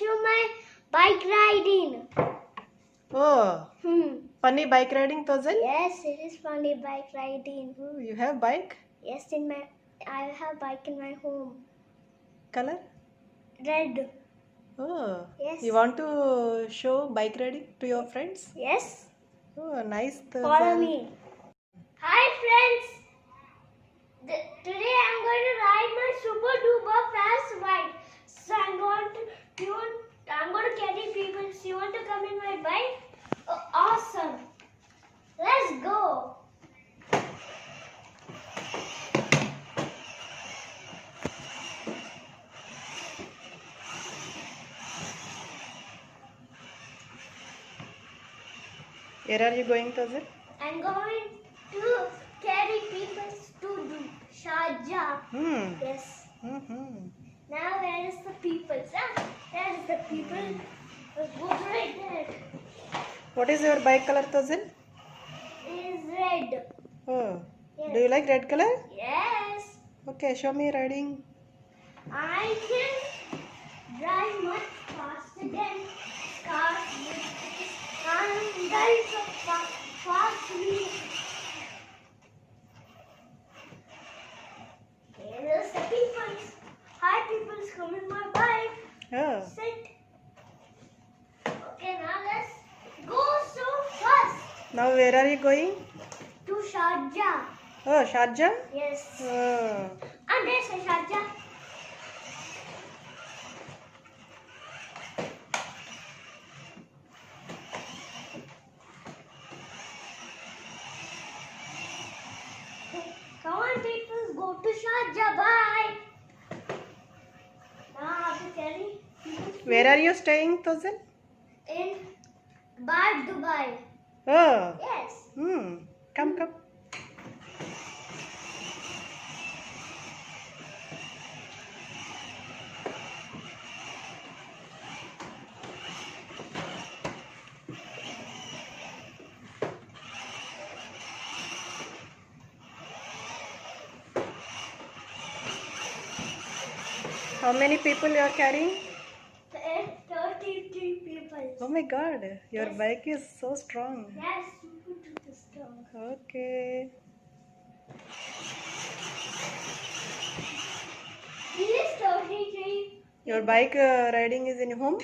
show my bike riding. Oh, funny bike riding, Thojel? Yes, it is funny bike riding. Oh, you have bike? Yes, I have bike in my home. Color? Red. Oh, Yes. you want to show bike riding to your friends? Yes. Oh, nice, Thojel. Follow me. Hi friends. Today I'm going to ride my super duper fast bike. So I'm going to carry people. So you want to come in my bike? Oh, awesome. Let's go. Where are you going, Thojel? I'm going to carry people to Sharjah. Yes. Now where is the people? There is the people. Go right there. What is your bike color, Thojel? It is red. Oh, Yes. do you like red color? Yes. Okay, show me riding. I can drive much faster than cars. I'm driving so fast. Here is the people. Hi, people, come in my bike. Oh, Sit. Okay, now let's go so fast now where are you going? to Sharjah. Oh, Sharjah? Yes. Oh, And there's a Sharjah. Come on, people, go to Sharjah. Bye. Now I have to carry people where are you staying, Thojel? in Bar Dubai. Oh, Yes. come. How many people you are carrying? 33 people. Oh my God, your bike is so strong. Yes, super strong. Okay. This is 33. Your bike riding is in home?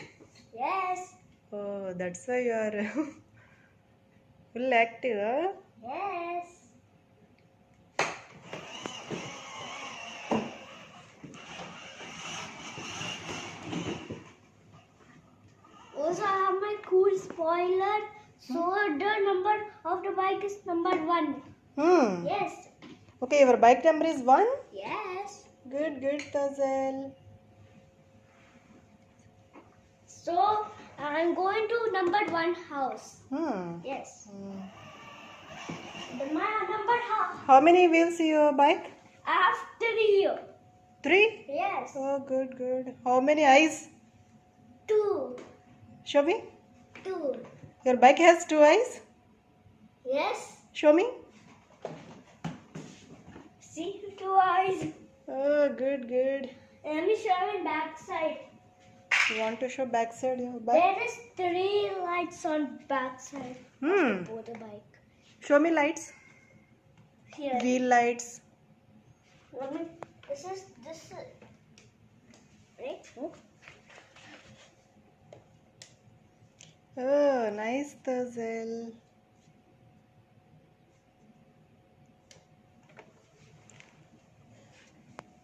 Yes. Oh, that's why you are full active, huh? Yes. Also, I have my cool spoiler. So the number of the bike is number 1. Yes. Okay, your bike number is 1? Yes. Good, Thojel. So I'm going to number 1 house. Yes. My number house. How many wheels your bike? After you. 3? Yes. Oh, good. How many eyes? 2. Show me. 2. Your bike has 2 eyes? Yes. Show me. See, 2 eyes. Oh, good. Let me show you back side. You want to show backside your bike? There is 3 lights on back side of the motorbike. Show me lights. Here. Wheel lights. This is right? Oh, nice, Thojel.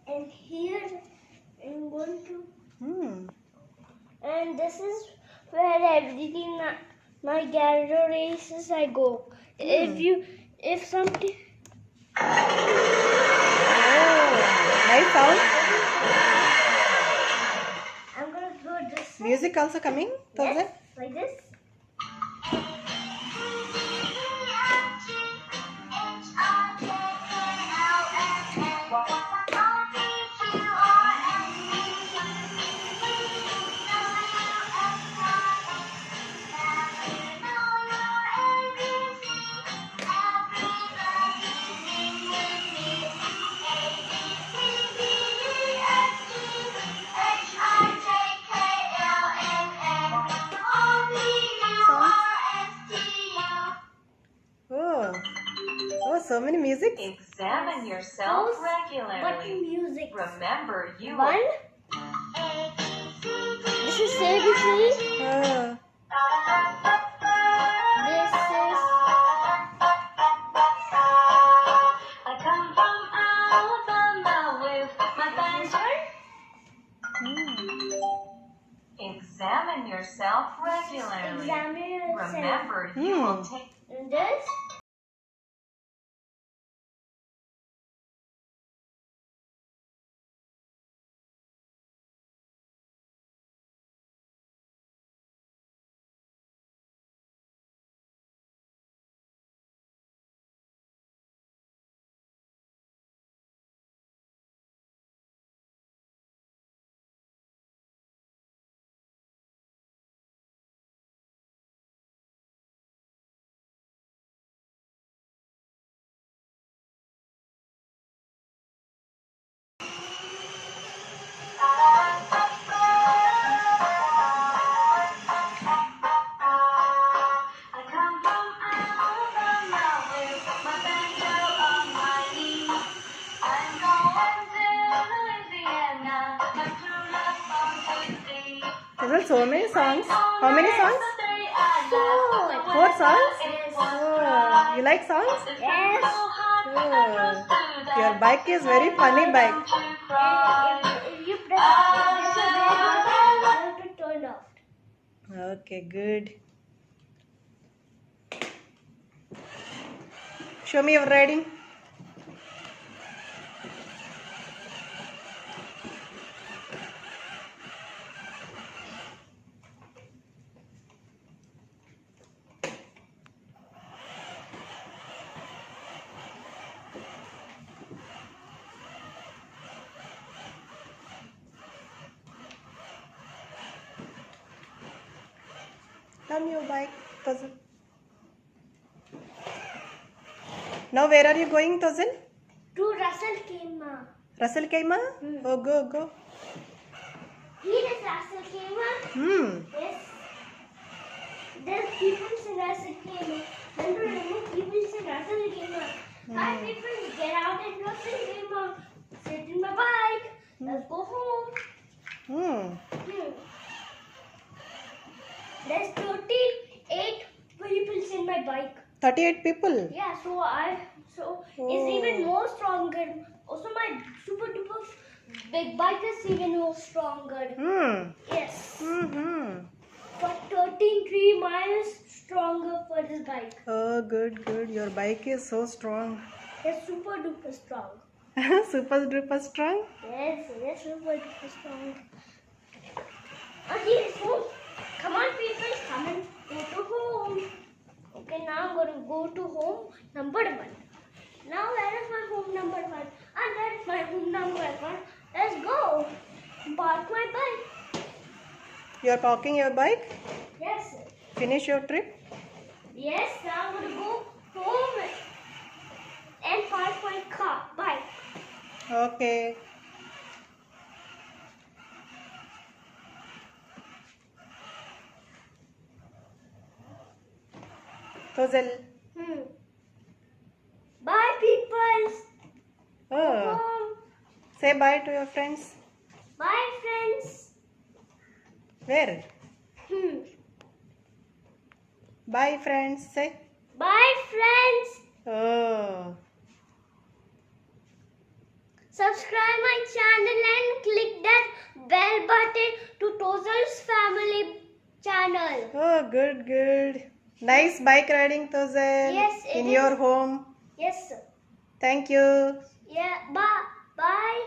And here I'm going to. And this is where everything my garage races I go. If something. Oh, nice sound. I'm gonna go this side. Music also coming, Thojel? Yes, like this. so many music. Examine yourself House regularly. button music. Remember, you One. This is ABC. Oh. This is I come from Alabama with my this band. one. Examine yourself regularly. Examine yourself. Remember, you will take. And this. I come from Alabama with my banjo on my knee. I'm going to Louisiana, my true love song to see. There are so many songs. How many songs? Four. 4 songs? Yes. Oh, you like songs? Yes. Oh, your bike is very funny bike. If you press the red button, you have to turn off. Okay, good. Show me your riding. Come your bike, Thojel. Now where are you going, Thojel? To Russell Kema. Russell Kaima? Oh, go, go. Here is Russell Kema. Yes. There's people in Russell Kema. Remember, people in Russell Kema. Hi, people, get out in Russell Kema. Sit in my bike. Let's go home. There's 38 people in my bike. 38 people. Yeah, so it's even more stronger. Also, my super duper big bike is even more stronger. Yes. For 13 miles stronger for this bike. Oh, good, good. Your bike is so strong. It's super duper strong. Super duper strong. Yes, it's super duper strong. Okay, so come on, people, come and go to home. Okay, now I'm going to go to home number 1. Now where is my home number 1? And there is my home number 1. Let's go. Park my bike. You are parking your bike? Yes, sir. Finish your trip? Yes, now I'm going to go home and park my bike. Okay. Thojel. Bye, people. Oh. Home. Say bye to your friends. Bye, friends. Where? Bye, friends. Say. Bye, friends. Oh. Subscribe my channel and click that bell button to Thojel's family channel. Oh, good, good. Nice bike riding, Thojel. Yes, it in is. your home. Yes, sir. Thank you. Yeah, bye. Bye.